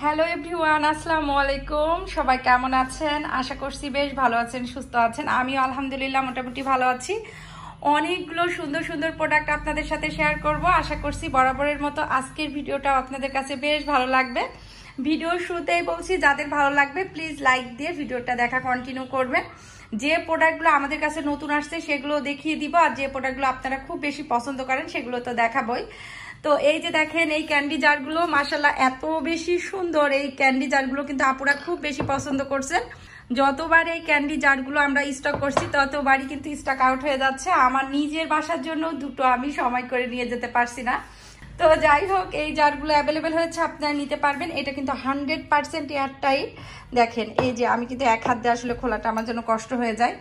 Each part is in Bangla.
হ্যালো এভরিওয়ান, আসসালামু আলাইকুম। সবাই কেমন আছেন? আশা করছি বেশ ভালো আছেন, সুস্থ আছেন। আমিও আলহামদুলিল্লাহ মোটামুটি ভালো আছি। অনেকগুলো সুন্দর সুন্দর প্রোডাক্ট আপনাদের সাথে শেয়ার করব। আশা করছি বরাবরের মতো আজকের ভিডিওটাও আপনাদের কাছে বেশ ভালো লাগবে। ভিডিওর শুরুতেই বলছি, যাদের ভালো লাগবে প্লিজ লাইক দিয়ে ভিডিওটা দেখা কন্টিনিউ করবেন। যে প্রোডাক্টগুলো আমাদের কাছে নতুন আসছে সেগুলো দেখিয়ে দিব, আর যে প্রোডাক্টগুলো আপনারা খুব বেশি পছন্দ করেন সেগুলো তো দেখাবই। তো এই যে দেখেন এই ক্যান্ডি জারগুলো, মাশাআল্লাহ এত বেশি সুন্দর। এই ক্যান্ডি জারগুলো কিন্তু আপুরা খুব বেশি পছন্দ করছেন। যতবার এই ক্যান্ডি জারগুলো আমরা স্টক করছি ততবারই কিন্তু স্টক আউট হয়ে যাচ্ছে। আমার নিজের বাসার জন্য দুটো আমি সময় করে নিয়ে যেতে পারছি না। তো যাই হোক, এই জারগুলো অ্যাভেলেবেল হয়েছে, আপনারা নিতে পারবেন। এটা কিন্তু 100% এয়ারটাইট। দেখেন এই যে আমি কিন্তু এক হাত দিয়ে আসলে খোলাটা আমার জন্য কষ্ট হয়ে যায়।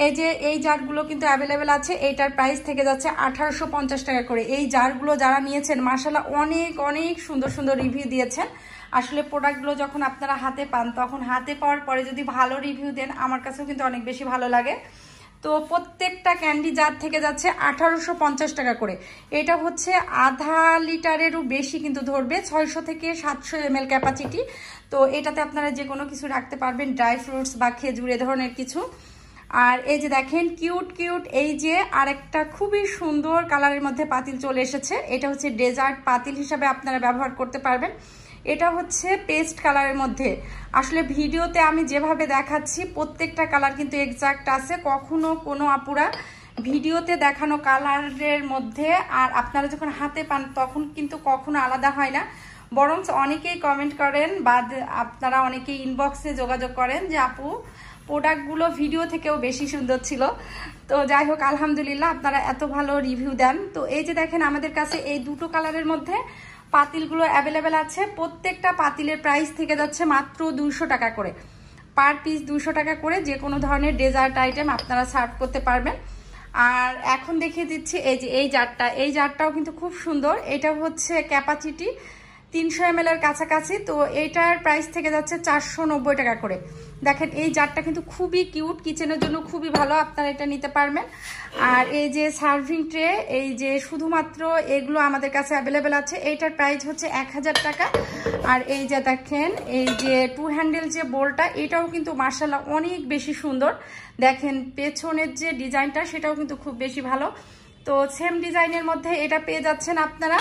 এই যে এই জারগুলো কিন্তু অ্যাভেলেবেল আছে। এইটার প্রাইস থেকে যাচ্ছে 1850 টাকা করে। এই জারগুলো যারা নিয়েছেন মাশাআল্লাহ অনেক অনেক সুন্দর সুন্দর রিভিউ দিয়েছেন। আসলে প্রোডাক্টগুলো যখন আপনারা হাতে পান, তখন হাতে পাওয়ার পরে যদি ভালো রিভিউ দেন, আমার কাছেও কিন্তু অনেক বেশি ভালো লাগে। তো প্রত্যেকটা ক্যান্ডি জার থেকে যাচ্ছে 1850 টাকা করে। এটা হচ্ছে আধা লিটারেরও বেশি কিন্তু ধরবে, 600 থেকে 700 ml ক্যাপাসিটি। তো এটাতে আপনারা যে কোনো কিছু রাখতে পারবেন, ড্রাই ফ্রুটস বা খেজুর এ ধরনের কিছু। আর এই যে দেখেন কিউট কিউট এই যে আরেকটা খুবই সুন্দর কালারের মধ্যে পাতিল চলে এসেছে। এটা হচ্ছে ডেজার্ট পাতিল হিসাবে আপনারা ব্যবহার করতে পারবেন। এটা হচ্ছে পেস্ট কালারের মধ্যে। আসলে ভিডিওতে আমি যেভাবে দেখাচ্ছি প্রত্যেকটা কালার কিন্তু এক্সাক্ট আছে। কখনো কোনো আপুরা ভিডিওতে দেখানো কালারের মধ্যে আর আপনারা যখন হাতে পান তখন কিন্তু কখনো আলাদা হয় না। বরং অনেকেই কমেন্ট করেন বা আপনারা অনেকেই ইনবক্সে যোগাযোগ করেন যে আপু প্রোডাক্টগুলো ভিডিও থেকেও বেশি সুন্দর ছিল। তো যাই হোক আলহামদুলিল্লাহ আপনারা এত ভালো রিভিউ দেন। তো এই যে দেখেন আমাদের কাছে এই দুটো কালারের মধ্যে পাতিলগুলো অ্যাভেলেবেল আছে। প্রত্যেকটা পাতিলের প্রাইস থেকে যাচ্ছে মাত্র 200 টাকা করে। পার পিস 200 টাকা করে যে কোনো ধরনের ডেজার্ট আইটেম আপনারা সার্ভ করতে পারবেন। আর এখন দেখিয়ে দিচ্ছি এই যে এই জারটা, এই জারটাও কিন্তু খুব সুন্দর। এটা হচ্ছে ক্যাপাসিটি 300 ml এর কাছাকাছি। তো এইটার প্রাইস থেকে যাচ্ছে 490 টাকা করে। দেখেন এই জারটা কিন্তু খুবই কিউট, কিচেনের জন্য খুবই ভালো, আপনারা এটা নিতে পারবেন। আর এই যে সার্ভিং ট্রে, এই যে শুধুমাত্র এগুলো আমাদের কাছে অ্যাভেলেবেল আছে। এইটার প্রাইস হচ্ছে 1000 টাকা। আর এই যে দেখেন এই যে 2 হ্যান্ডেল যে বোলটা, এটাও কিন্তু মাশাআল্লাহ অনেক বেশি সুন্দর। দেখেন পেছনের যে ডিজাইনটা সেটাও কিন্তু খুব বেশি ভালো। তো সেম ডিজাইনের মধ্যে এটা পেয়ে যাচ্ছেন আপনারা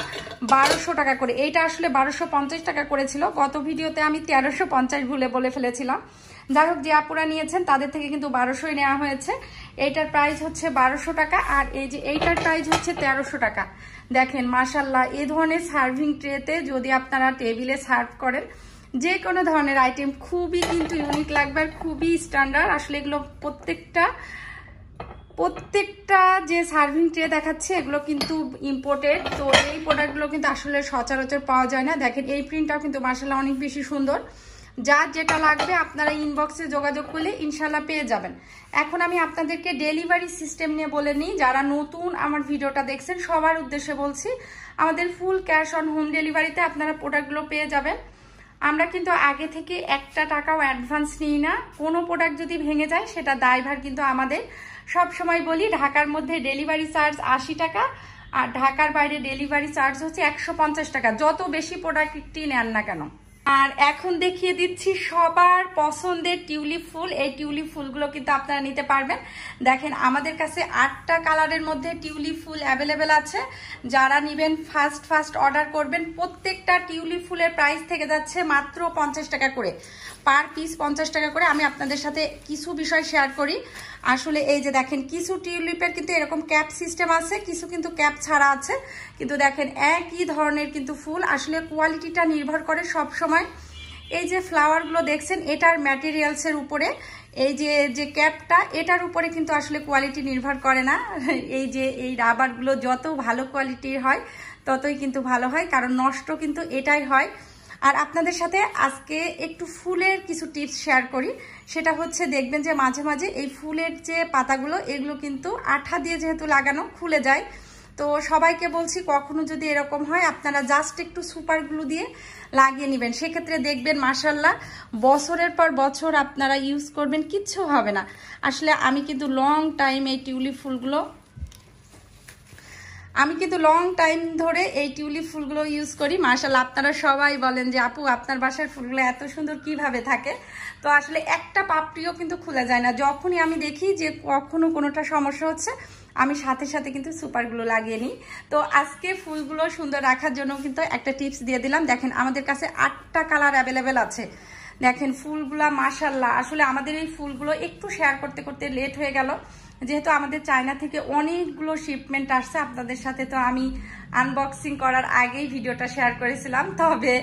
1200 টাকা করে। এইটা আসলে 1250 টাকা করেছিল, গত ভিডিওতে আমি 1350 ভুলে বলে ফেলেছিলাম। যাই হোক, যে আপুরা নিয়েছেন তাদের থেকে কিন্তু 1200 নেওয়া হয়েছে। এইটার প্রাইস হচ্ছে 1200 টাকা। আর এই যে এইটার প্রাইস হচ্ছে 1300 টাকা। দেখেন মাশাআল্লাহ এই ধরনের সার্ভিং ট্রেতে যদি আপনারা টেবিলে সার্ভ করেন যে কোনো ধরনের আইটেম খুবই কিন্তু ইউনিক লাগবে আর খুবই স্ট্যান্ডার্ড। আসলে এগুলো প্রত্যেকটা যে সার্ভিং ট্রে দেখাচ্ছে এগুলো কিন্তু ইম্পোর্টেড। তো এই প্রোডাক্টগুলো কিন্তু আসলে সচরাচর পাওয়া যায় না। দেখেন এই প্রিন্টটাও কিন্তু মাশাআল্লাহ অনেক বেশি সুন্দর। যার যেটা লাগবে আপনারা ইনবক্সে যোগাযোগ করলে ইনশাল্লাহ পেয়ে যাবেন। এখন আমি আপনাদেরকে ডেলিভারি সিস্টেম নিয়ে বলে নিই। যারা নতুন আমার ভিডিওটা দেখছেন সবার উদ্দেশ্যে বলছি, আমাদের ফুল ক্যাশ অন হোম ডেলিভারিতে আপনারা প্রোডাক্টগুলো পেয়ে যাবেন। আমরা কিন্তু আগে থেকে একটা টাকাও অ্যাডভান্স নিই না। কোনো প্রোডাক্ট যদি ভেঙে যায় সেটা দায়ভার কিন্তু আমাদের। সব সময় বলি ঢাকার মধ্যে ডেলিভারি চার্জ 80 টাকা, আর ঢাকার বাইরে ডেলিভারি চার্জ হচ্ছে 150 টাকা, যত বেশি প্রোডাক্টই নেন না কেন। আর এখন দেখিয়ে দিচ্ছি সবার পছন্দের টিউলিপ ফুল। এই টিউলিপ ফুলগুলো কিন্তু আপনারা নিতে পারবেন। দেখেন আমাদের কাছে 8টা কালারের মধ্যে টিউলিপ ফুল অ্যাভেলেবেল আছে। যারা নেবেন ফার্স্ট অর্ডার করবেন। প্রত্যেকটা টিউলিপ ফুলের প্রাইস থেকে যাচ্ছে মাত্র 50 টাকা করে, পার পিস 50 টাকা করে। আমি আপনাদের সাথে কিছু বিষয় শেয়ার করি। আসলে এই যে দেখেন কিছু টিউলিপের কিন্তু এরকম ক্যাপ সিস্টেম আছে, কিছু কিন্তু ক্যাপ ছাড়া আছে। কিন্তু দেখেন একই ধরনের কিন্তু ফুল। আসলে কোয়ালিটিটা নির্ভর করে সব সময়। এই যে ফ্লাওয়ারগুলো দেখছেন এটার ম্যাটেরিয়ালসের উপরে, এই যে ক্যাপটা এটার উপরে কিন্তু আসলে কোয়ালিটি নির্ভর করে না। এই যে এই রাবারগুলো যত ভালো কোয়ালিটির হয় ততই কিন্তু ভালো হয়, কারণ নষ্ট কিন্তু এটাই হয়। আর আপনাদের সাথে আজকে একটু ফুলের কিছু টিপস শেয়ার করি। সেটা হচ্ছে দেখবেন যে মাঝে মাঝে এই ফুলের যে পাতাগুলো এগুলো কিন্তু আঠা দিয়ে যেহেতু লাগানো খুলে যায়। তো সবাইকে বলছি কখনো যদি এরকম হয় আপনারা জাস্ট একটু সুপার গ্লু দিয়ে লাগিয়ে নেবেন। সেক্ষেত্রে দেখবেন মাশাআল্লাহ বছরের পর বছর আপনারা ইউজ করবেন, কিচ্ছু হবে না। আসলে আমি কিন্তু লং টাইম এই টিউলিপ ফুলগুলো আমি কিন্তু লং টাইম ধরে এই টিউলিপ ফুলগুলো ইউজ করি। মাশাআল্লাহ, আপনারা সবাই বলেন যে আপু আপনার বাসার ফুলগুলো এত সুন্দর কিভাবে থাকে। তো আসলে একটা পাপড়িও কিন্তু খুলে যায় না। যখনই আমি দেখি যে কখনো কোনোটা সমস্যা হচ্ছে, আমি সাথে সাথে কিন্তু সুপারগুলো লাগিয়ে নিই। তো আজকে ফুলগুলো সুন্দর রাখার জন্য কিন্তু একটা টিপস দিয়ে দিলাম। দেখেন আমাদের কাছে 8টা কালার অ্যাভেলেবেল আছে। দেখেন ফুলগুলা মাশাআল্লাহ, আসলে আমাদের এই ফুলগুলো একটু শেয়ার করতে করতে লেট হয়ে গেল, যেহেতু আমাদের চায়না থেকে অনেকগুলো শিপমেন্ট আসছে। আপনাদের সাথে তো আমি আনবক্সিং করার আগেই ভিডিওটা শেয়ার করেছিলাম। তবে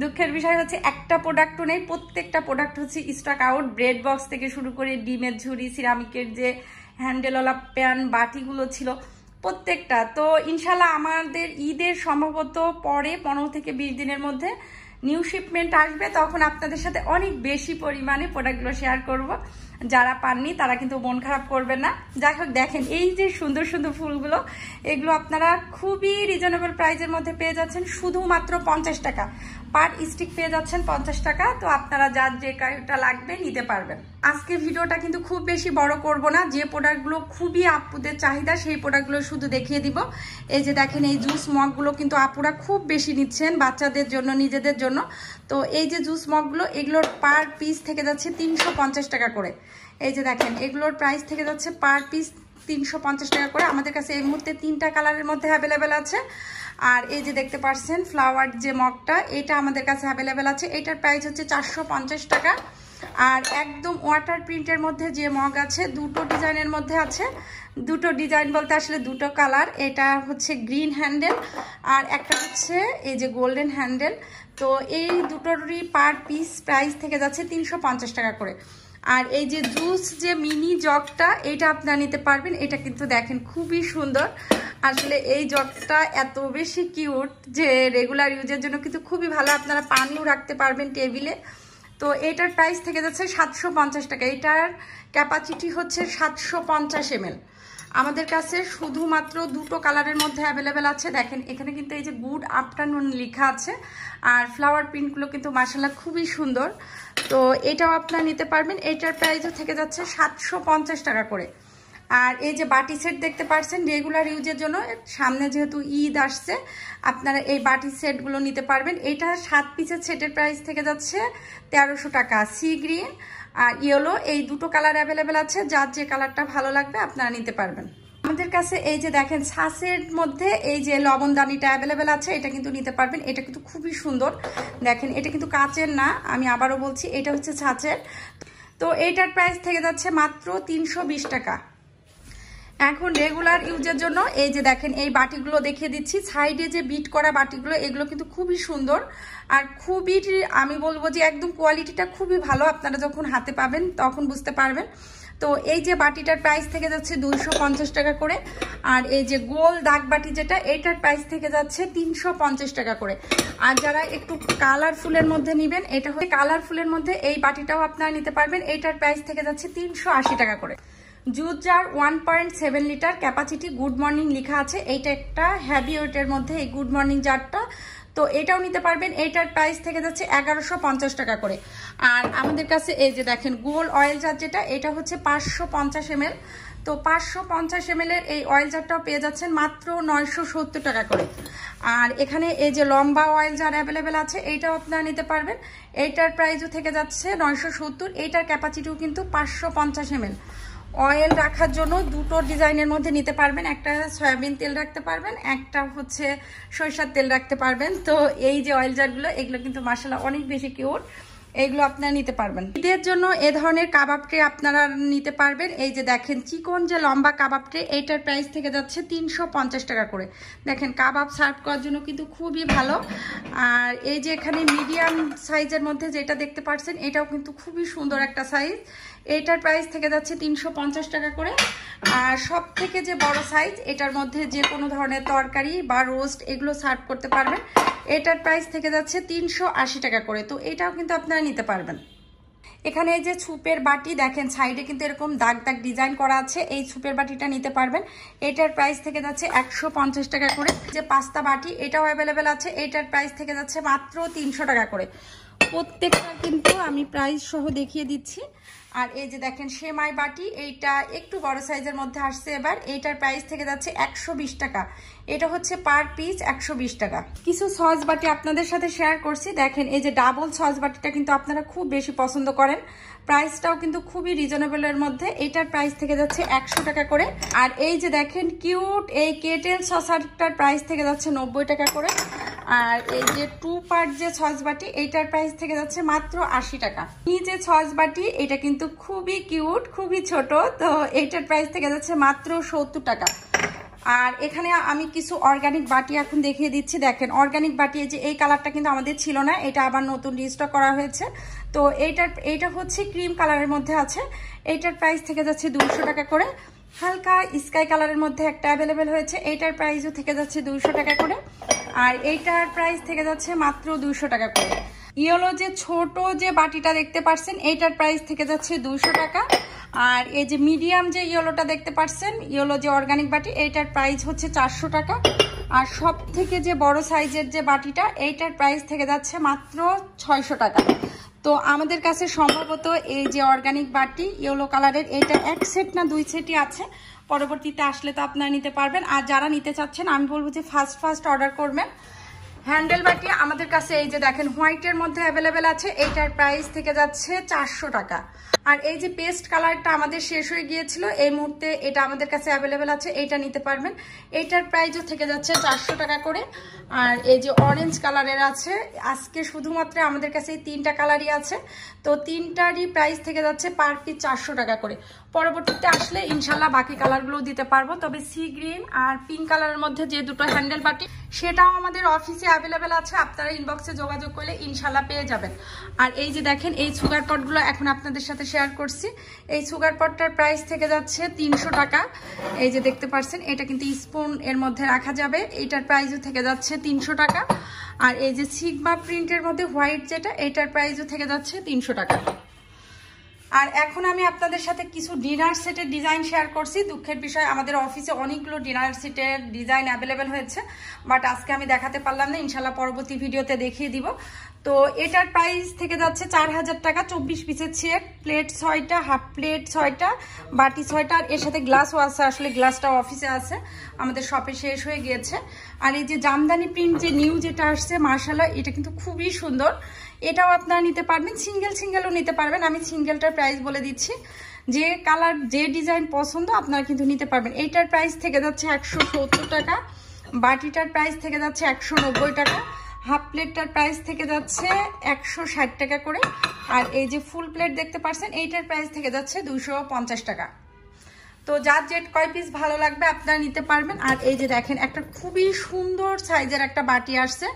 দুঃখের বিষয় হচ্ছে একটা প্রোডাক্টও নেই, প্রত্যেকটা প্রোডাক্ট হচ্ছে স্টক আউট। ব্রেড বক্স থেকে শুরু করে ডিমের ঝুড়ি, সিরামিকের যে হ্যান্ডেলওয়ালা প্যান, বাটিগুলো ছিল প্রত্যেকটা। তো ইনশাল্লাহ আমাদের ঈদের সম্ভবত পরে 15 থেকে 20 দিনের মধ্যে নিউ শিপমেন্ট আসবে, তখন আপনাদের সাথে অনেক বেশি পরিমাণে প্রোডাক্টগুলো শেয়ার করব। যারা পাননি তারা কিন্তু মন খারাপ করবেন না। যাই হোক, দেখেন এই যে সুন্দর সুন্দর ফুলগুলো, এগুলো আপনারা খুবই রিজনেবল প্রাইসের মধ্যে পেয়ে যাচ্ছেন, শুধুমাত্র 50 টাকা পার স্টিক পেয়ে যাচ্ছেন 50 টাকা। তো আপনারা যার যে কয়টা লাগবে নিতে পারবেন। আজকে ভিডিওটা কিন্তু খুব বেশি বড় করব না, যে প্রোডাক্টগুলো খুবই আপুদের চাহিদা সেই প্রোডাক্টগুলো শুধু দেখিয়ে দিব। এই যে দেখেন এই জুস মগগুলো কিন্তু আপুরা খুব বেশি নিচ্ছেন বাচ্চাদের জন্য, নিজেদের জন্য। তো এই যে জুস মগগুলো, এগুলোর পার পিস থেকে যাচ্ছে 350 টাকা করে। এই যে দেখেন এগুলোর প্রাইস থেকে যাচ্ছে পার পিস 350 টাকা করে। আমাদের কাছে এই মুহূর্তে 3টা কালারের মধ্যে অ্যাভেলেবেল আছে। আর এই যে দেখতে পাচ্ছেন ফ্লাওয়ার যে মগটা, এটা আমাদের কাছে অ্যাভেলেবেল আছে। এটার প্রাইস হচ্ছে 450 টাকা। আর একদম ওয়াটার প্রিন্টের মধ্যে যে মগ আছে, দুটো ডিজাইনের মধ্যে আছে। দুটো ডিজাইন বলতে আসলে দুটো কালার। এটা হচ্ছে গ্রিন হ্যান্ডেল আর একটা হচ্ছে এই যে গোল্ডেন হ্যান্ডেল। তো এই দুটোরই পার পিস প্রাইস থেকে যাচ্ছে 350 টাকা করে। আর এই যে জুস যে মিনি জগটা, এটা আপনারা নিতে পারবেন। এটা কিন্তু দেখেন খুবই সুন্দর। আসলে এই জগটা এত বেশি কিউট যে রেগুলার ইউজের জন্য কিন্তু খুবই ভালো। আপনারা পানিও রাখতে পারবেন টেবিলে। তো এটার প্রাইস থেকে যাচ্ছে 750 টাকা। এটার ক্যাপাসিটি হচ্ছে 750 ml। আমাদের কাছে শুধুমাত্র দুটো কালারের মধ্যে অ্যাভেলেবেল আছে। দেখেন এখানে কিন্তু এই যে গুড আফটারনুন লেখা আছে। আর ফ্লাওয়ার প্রিন্টগুলো কিন্তু মাশাআল্লাহ খুবই সুন্দর। তো এটাও আপনারা নিতে পারবেন। এটার প্রাইসও থেকে যাচ্ছে 750 টাকা করে। আর এই যে বাটি সেট দেখতে পাচ্ছেন রেগুলার ইউজের জন্য, সামনে যেহেতু ঈদ আসছে আপনারা এই বাটি সেটগুলো নিতে পারবেন। এটা 7 পিসের সেটের প্রাইস থেকে যাচ্ছে 1300 টাকা। সি গ্রিন আর ইয়েলো এই দুটো কালার অ্যাভেলেবেল আছে। যার যে কালারটা ভালো লাগবে আপনারা নিতে পারবেন। আমাদের কাছে এই যে দেখেন ছাঁচের মধ্যে এই যে লবণদানিটা অ্যাভেলেবেল আছে, এটা কিন্তু নিতে পারবেন। এটা কিন্তু খুবই সুন্দর। দেখেন এটা কিন্তু কাচের না, আমি আবারও বলছি এটা হচ্ছে ছাঁচের। তো এইটার প্রাইস থেকে যাচ্ছে মাত্র 320 টাকা। এখন রেগুলার ইউজের জন্য এই যে দেখেন এই বাটিগুলো দেখিয়ে দিচ্ছি। সাইডে যে বিট করা বাটিগুলো, এগুলো কিন্তু খুবই সুন্দর আর খুবই, আমি বলবো যে একদম কোয়ালিটিটা খুবই ভালো। আপনারা যখন হাতে পাবেন তখন বুঝতে পারবেন। তো এই যে বাটিটার প্রাইস থেকে যাচ্ছে 250 টাকা করে। আর এই যে গোল দাগ বাটি যেটা, এটার প্রাইস থেকে যাচ্ছে 350 টাকা করে। আর যারা একটু কালারফুলের মধ্যে নেবেন, এটা হচ্ছে কালারফুলের মধ্যে এই বাটিটাও আপনারা নিতে পারবেন। এটার প্রাইস থেকে যাচ্ছে 380 টাকা করে। Juice jar 1.7 litre capacity, good morning লেখা আছে। এইটা একটা হ্যাভি ওয়েটের মধ্যে এই গুড মর্নিং জারটা, তো এটাও নিতে পারবেন। এইটার প্রাইস থেকে যাচ্ছে 1150 টাকা করে। আর আমাদের কাছে এই যে দেখেন গোল অয়েল জার যেটা, এটা হচ্ছে 550 ml। তো 550 ml এর এই অয়েল জারটাও পেয়ে যাচ্ছেন মাত্র 970 টাকা করে। আর এখানে এই যে লম্বা অয়েল জার অ্যাভেলেবেল আছে, এইটাও আপনারা নিতে পারবেন। এইটার প্রাইসও থেকে যাচ্ছে 970। এইটার ক্যাপাসিটিও কিন্তু 550 ml। অয়েল রাখার জন্য দুটো ডিজাইনের মধ্যে নিতে পারবেন। একটা সয়াবিন তেল রাখতে পারবেন, একটা হচ্ছে সরিষার তেল রাখতে পারবেন। তো এই যে অয়েল জারগুলো, এগুলো কিন্তু মাশাআল্লাহ অনেক বেশি কিউট। এগুলো আপনারা নিতে পারবেন। ঈদের জন্য এ ধরনের কাবাব ট্রে আপনারা নিতে পারবেন। এই যে দেখেন চিকন যে লম্বা কাবাব ট্রে, এইটার প্রাইস থেকে যাচ্ছে 350 টাকা করে। দেখেন কাবাব সার্ভ করার জন্য কিন্তু খুবই ভালো। আর এই যে এখানে মিডিয়াম সাইজের মধ্যে যেটা দেখতে পাচ্ছেন, এটাও কিন্তু খুবই সুন্দর একটা সাইজ। এটার প্রাইস থেকে যাচ্ছে 350 টাকা করে। আর সব থেকে যে বড় সাইজ, এটার মধ্যে যে কোনো ধরনের তরকারি বা রোস্ট এগুলো সার্ভ করতে পারবেন। এটার প্রাইস থেকে যাচ্ছে 380 টাকা করে। তো এটাও কিন্তু আপনারা নিতে পারবেন। এখানে এই যে ছুপের বাটি দেখেন সাইডে কিন্তু এরকম দাগ দাগ ডিজাইন করা আছে, এই ছুপের বাটিটা নিতে পারবেন। এটার প্রাইস থেকে যাচ্ছে 150 টাকা করে। যে পাস্তা বাটি, এটাও অ্যাভেলেবেল আছে। এটার প্রাইস থেকে যাচ্ছে মাত্র 300 টাকা করে। প্রত্যেকটা কিন্তু আমি প্রাইস সহ দেখিয়ে দিচ্ছি। আর এই যে দেখেন সেমাই বাটি, এইটা একটু বড় সাইজের মধ্যে আসছে এবার। এইটার প্রাইস থেকে যাচ্ছে 120 টাকা। এটা হচ্ছে পার পিস 120 টাকা। কিছু সস বাটি আপনাদের সাথে শেয়ার করছি। দেখেন এই যে ডাবল সস বাটিটা কিন্তু আপনারা খুব বেশি পছন্দ করেন, প্রাইসটাও কিন্তু খুবই রিজনেবলের মধ্যে। এইটার প্রাইস থেকে যাচ্ছে 100 টাকা করে। আর এই যে দেখেন কিউট এই কেটেল সসারটার প্রাইস থেকে যাচ্ছে 90 টাকা করে। আর এই যে 2 পার্ট যে সস বাটি, এইটার প্রাইস থেকে যাচ্ছে মাত্র 80 টাকা। এই যে সস বাটি, এটা কিন্তু খুবই কিউট, খুবই ছোট, তো এইটার প্রাইস থেকে যাচ্ছে মাত্র 70 টাকা। আর এখানে আমি কিছু অর্গানিক বাটি এখন দেখিয়ে দিচ্ছি। দেখেন অর্গানিক বাটি, এই যে এই কালারটা কিন্তু আমাদের ছিল না, এটা আবার নতুন রিস্টক করা হয়েছে। তো এইটা হচ্ছে ক্রিম কালারের মধ্যে আছে। এইটার প্রাইস থেকে যাচ্ছে 200 টাকা করে। হালকা স্কাই কালারের মধ্যে একটা অ্যাভেলেবেল হয়েছে, এইটার প্রাইসও থেকে যাচ্ছে 200 টাকা করে। আর এইটার প্রাইস থেকে যাচ্ছে মাত্র 200 টাকা করে। ইয়েলো যে ছোট যে বাটিটা দেখতে পাচ্ছেন, এইটার প্রাইস থেকে যাচ্ছে 200 টাকা। আর এই যে মিডিয়াম যে ইয়েলোটা দেখতে পাচ্ছেন, ইয়েলো যে অর্গানিক বাটি, এইটার প্রাইস হচ্ছে 400 টাকা। আর সব থেকে যে বড় সাইজের যে বাটিটা, এইটার প্রাইস থেকে যাচ্ছে মাত্র 600 টাকা। তো আমাদের কাছে সম্ভবত এই যে অর্গানিক বাটি ইয়েলো কালারের, এইটা 1 সেট না 2 সেটই আছে। পরবর্তীতে আসলে তো আপনারা নিতে পারবেন। আর যারা নিতে চাচ্ছেন আমি বলবো যে ফার্স্ট অর্ডার করবেন। হ্যান্ডেল বাটি আমাদের কাছে এই যে দেখেন হোয়াইটের মধ্যে অ্যাভেলেবেল আছে, এইটার প্রাইস থেকে যাচ্ছে 400 টাকা। আর এই যে পেস্ট কালারটা আমাদের শেষ হয়ে গিয়েছিল, এই মুহূর্তে এটা আমাদের কাছে অ্যাভেলেবেল আছে, এইটা নিতে পারবেন। এইটার প্রাইসও থেকে যাচ্ছে 400 টাকা করে। আর এই যে অরেঞ্জ কালারের আছে, আজকে শুধুমাত্র আমাদের কাছে এই 3টা কালারই আছে, তো 3টারই প্রাইস থেকে যাচ্ছে পার পিস 400 টাকা করে। পরবর্তীতে আসলে ইনশাল্লাহ বাকি কালারগুলো দিতে পারবো। তবে সি গ্রিন আর পিঙ্ক কালারের মধ্যে যে দুটো হ্যান্ডেল বাটি, সেটাও আমাদের অফিসে অ্যাভেলেবেল আছে, আপনারা ইনবক্সে যোগাযোগ করলে ইনশাল্লাহ পেয়ে যাবেন। আর এই যে দেখেন এই সুগার পটগুলো এখন আপনাদের সাথে শেয়ার করছি। এই সুগার পটটার প্রাইস থেকে যাচ্ছে 300 টাকা। এই যে দেখতে পাচ্ছেন, এটা কিন্তু স্পুন এর মধ্যে রাখা যাবে, এইটার প্রাইসও থেকে যাচ্ছে 300 টাকা। আর এই যে সিগমা প্রিন্টের মধ্যে হোয়াইট যেটা, এইটার প্রাইসও থেকে যাচ্ছে 300 টাকা। আর এখন আমি আপনাদের সাথে কিছু ডিনার সেটের ডিজাইন শেয়ার করছি। দুঃখের বিষয় আমাদের অফিসে অনেকগুলো ডিনার সেটের ডিজাইন অ্যাভেলেবেল হয়েছে, বাট আজকে আমি দেখাতে পারলাম না, ইনশাল্লাহ পরবর্তী ভিডিওতে দেখিয়ে দিব। তো এটার প্রাইস থেকে যাচ্ছে 4000 টাকা। 24 পিসের সেট, প্লেট 6টা, হাফ প্লেট 6টা, বাটি 6টা, আর এর সাথে গ্লাসও আছে। আসলে গ্লাসটাও অফিসে আছে, আমাদের শপে শেষ হয়ে গিয়েছে। আর এই যে জামদানি প্রিন্ট যে নিউ যেটা আসছে, মাশাআল্লাহ এটা কিন্তু খুবই সুন্দর, এটাও আপনারা নিতে পারবেন। সিঙ্গেলও নিতে পারবেন। আমি সিঙ্গেলটার প্রাইস বলে দিচ্ছি, যে কালার যে ডিজাইন পছন্দ আপনারা কিন্তু নিতে পারবেন। এইটার প্রাইস থেকে যাচ্ছে 170 টাকা, বাটিটার প্রাইস থেকে যাচ্ছে 190 টাকা, হাফ প্লেটটার প্রাইস থেকে যাচ্ছে 160 টাকা করে। আর এই যে ফুল প্লেট দেখতে পাচ্ছেন, এইটার প্রাইস থেকে যাচ্ছে 250 টাকা। তো যার যে কয় পিস ভালো লাগবে আপনারা নিতে পারবেন। আর এই যে দেখেন একটা খুবই সুন্দর সাইজের একটা বাটি আসছে,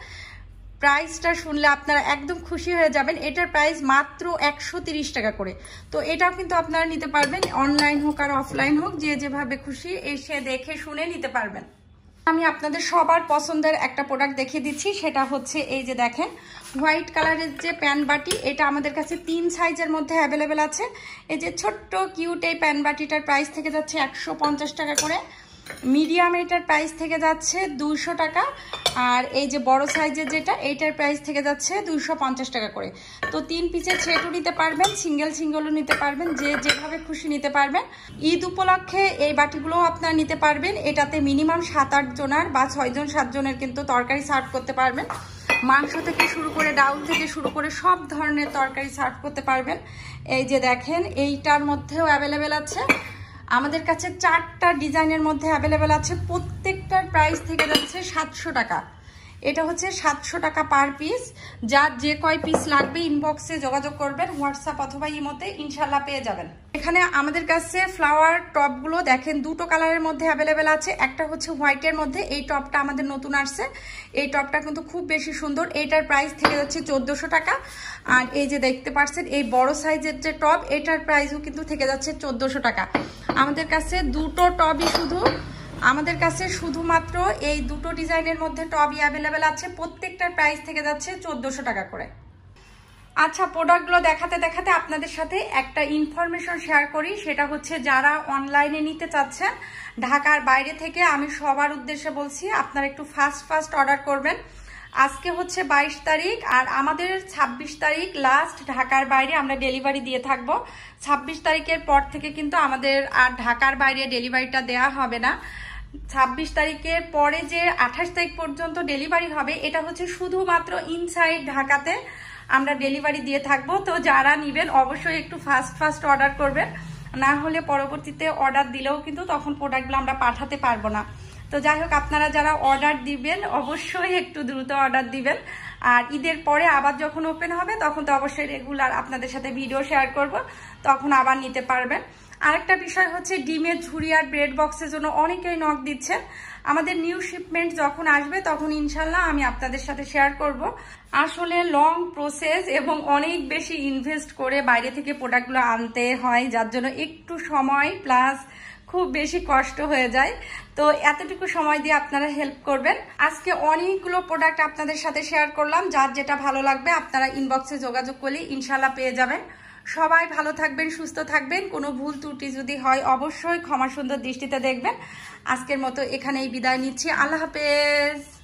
প্রাইসটা শুনলে আপনারা একদম খুশি হয়ে যাবেন। এটার প্রাইস মাত্র 130 টাকা করে। তো এটাও কিন্তু আপনারা নিতে পারবেন, অনলাইন হোক আর অফলাইন হোক, যে যেভাবে খুশি এসে দেখে শুনে নিতে পারবেন। আমি আপনাদের সবার পছন্দের একটা প্রোডাক্ট দেখিয়ে দিচ্ছি, সেটা হচ্ছে এই যে দেখেন হোয়াইট কালারের যে প্যান বাটি, এটা আমাদের কাছে 3 সাইজের মধ্যে অ্যাভেলেবেল আছে। এই যে ছোট্ট কিউট এই প্যান বাটিটার প্রাইস থেকে যাচ্ছে 150 টাকা করে। মিডিয়াম এটার প্রাইস থেকে যাচ্ছে 200 টাকা। আর এই যে বড় সাইজের যেটা, এইটার প্রাইস থেকে যাচ্ছে 250 টাকা করে। তো 3 পিসের সেটও নিতে পারবেন, সিঙ্গেলও নিতে পারবেন, যে যেভাবে খুশি নিতে পারবেন। ঈদ উপলক্ষে এই বাটিগুলো আপনারা নিতে পারবেন। এটাতে মিনিমাম 7-8 জনের বা 6-7 জনের কিন্তু তরকারি সার্ভ করতে পারবেন। মাংস থেকে শুরু করে ডাউল থেকে শুরু করে সব ধরনের তরকারি সার্ভ করতে পারবেন। এই যে দেখেন এইটার মধ্যেও অ্যাভেলেবেল আছে, আমাদের কাছে 4টা ডিজাইনের মধ্যে অ্যাভেলেবেল আছে। প্রত্যেকটার প্রাইস থেকে যাচ্ছে 700 টাকা। এটা হচ্ছে 700 টাকা পার পিস। যার যে কয় পিস লাগবে ইনবক্সে যোগাযোগ করবেন, হোয়াটসঅ্যাপ অথবা ইমোতে, ইনশাল্লাহ পেয়ে যাবেন। এখানে আমাদের কাছে ফ্লাওয়ার টপগুলো দেখেন দুটো কালারের মধ্যে অ্যাভেলেবেল আছে। একটা হচ্ছে হোয়াইটের মধ্যে, এই টপটা আমাদের নতুন আসছে, এই টপটা কিন্তু খুব বেশি সুন্দর। এইটার প্রাইস থেকে যাচ্ছে 1400 টাকা। আর এই যে দেখতে পাচ্ছেন এই বড় সাইজের যে টপ, এটার প্রাইসও কিন্তু থেকে যাচ্ছে 1400 টাকা। আমাদের কাছে দুটো টপই আমাদের কাছে শুধুমাত্র এই দুটো ডিজাইনের মধ্যে টপই অ্যাভেলেবেল আছে। প্রত্যেকটার প্রাইস থেকে যাচ্ছে 1400 টাকা করে। আচ্ছা, প্রোডাক্টগুলো দেখাতে দেখাতে আপনাদের সাথে একটা ইনফরমেশন শেয়ার করি, সেটা হচ্ছে যারা অনলাইনে নিতে চাচ্ছেন ঢাকার বাইরে থেকে, আমি সবার উদ্দেশ্যে বলছি আপনারা একটু ফাস্ট অর্ডার করবেন। আজকে হচ্ছে 22 তারিখ আর আমাদের 26 তারিখ লাস্ট ঢাকার বাইরে আমরা ডেলিভারি দিয়ে থাকবো। 26 তারিখের পর থেকে কিন্তু আমাদের আর ঢাকার বাইরে ডেলিভারিটা দেওয়া হবে না। 26 তারিখের পরে যে 28 তারিখ পর্যন্ত ডেলিভারি হবে, এটা হচ্ছে শুধুমাত্র ইনসাইড ঢাকাতে আমরা ডেলিভারি দিয়ে থাকবো। তো যারা নেবেন অবশ্যই একটু ফাস্ট অর্ডার করবেন, না হলে পরবর্তীতে অর্ডার দিলেও কিন্তু তখন প্রোডাক্টগুলো আমরা পাঠাতে পারবো না। তো যাই হোক, আপনারা যারা অর্ডার দিবেন অবশ্যই একটু দ্রুত অর্ডার দিবেন। আর ঈদের পরে আবার যখন ওপেন হবে তখন তো অবশ্যই রেগুলার আপনাদের সাথে ভিডিও শেয়ার করব, তখন আবার নিতে পারবেন। আরেকটা বিষয় হচ্ছে ডিমের ঝুড়ি আর ব্রেড বক্সের জন্য অনেকেই নক দিচ্ছেন। আমাদের নিউ শিপমেন্ট যখন আসবে তখন ইনশাল্লাহ আমি আপনাদের সাথে শেয়ার করব। আসলে লং প্রসেস এবং অনেক বেশি ইনভেস্ট করে বাইরে থেকে প্রোডাক্টগুলো আনতে হয়, যার জন্য একটু সময় প্লাস খুব বেশি কষ্ট হয়ে যায়। তো এতটুকু সময় দিয়ে আপনারা হেল্প করবেন। আজকে অনেকগুলো প্রোডাক্ট আপনাদের সাথে শেয়ার করলাম, যার যেটা ভালো লাগবে আপনারা ইনবক্সে যোগাযোগ করলে ইনশাল্লাহ পেয়ে যাবেন। সবাই ভালো থাকবেন, সুস্থ থাকবেন। কোনো ভুল ত্রুটি যদি হয় অবশ্যই ক্ষমা সুন্দর দৃষ্টিতে দেখবেন। আজকের মতো এখানেই বিদায় নিচ্ছি। আল্লাহ হাফেজ।